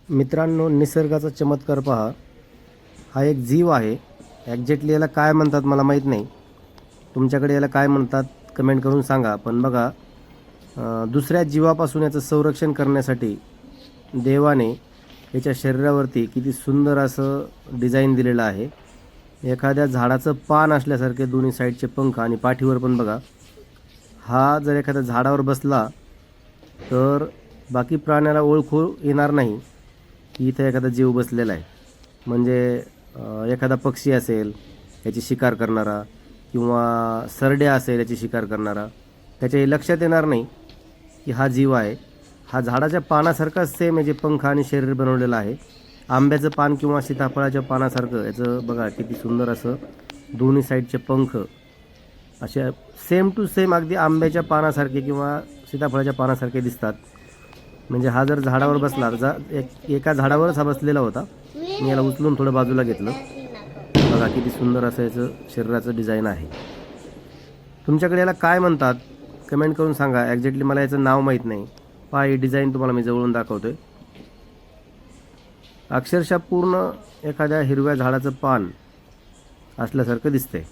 मित्रांनो, निसर्गाचा चमत्कार पहा. हा एक जीव आहे. एक्झॅक्टली याला काय म्हणतात मला माहीत नाही. तुमच्याकडे याला काय म्हणतात कमेंट करून सांगा. पण बघा, दुसऱ्या जीवापासून याचं संरक्षण करण्यासाठी देवाने याच्या शरीरावरती किती सुंदर असं डिझाईन दिलेलं आहे. एखाद्या झाडाचं पान असल्यासारखे दोन्ही साईडचे पंख आणि पाठीवर पण बघा. हा जर एखाद्या झाडावर बसला तर बाकी प्राण्याला ओळखू येणार नाही की इथं एखादा जीव बसलेला आहे. म्हणजे एखादा पक्षी असेल याची शिकार करणारा किंवा सरड्या असेल याची शिकार करणारा, त्याच्या हे लक्षात येणार नाही की हा जीव आहे. हा झाडाच्या पानासारखाच सेम याचे पंख आणि शरीर बनवलेलं आहे. आंब्याचं पान किंवा सीताफळाच्या पानासारखं याचं बघा किती सुंदर असं दोन्ही साईडचे पंख असे सेम टू सेम अगदी आंब्याच्या पानासारखे किंवा सीताफळाच्या पानासारखे दिसतात. म्हणजे हा जर झाडावर बसला, एका झाडावरच हा बसलेला होता. मी याला उचलून थोडं बाजूला घेतलं. बघा किती सुंदर असं याचं शरीराचं डिझाईन आहे. तुमच्याकडे याला काय म्हणतात कमेंट करून सांगा. एक्झॅक्टली मला याचं नाव माहीत नाही. पहा, ही डिझाईन तुम्हाला मी जवळून दाखवतोय. अक्षरशः पूर्ण एखाद्या हिरव्या झाडाचं पान असल्यासारखं दिसतंय.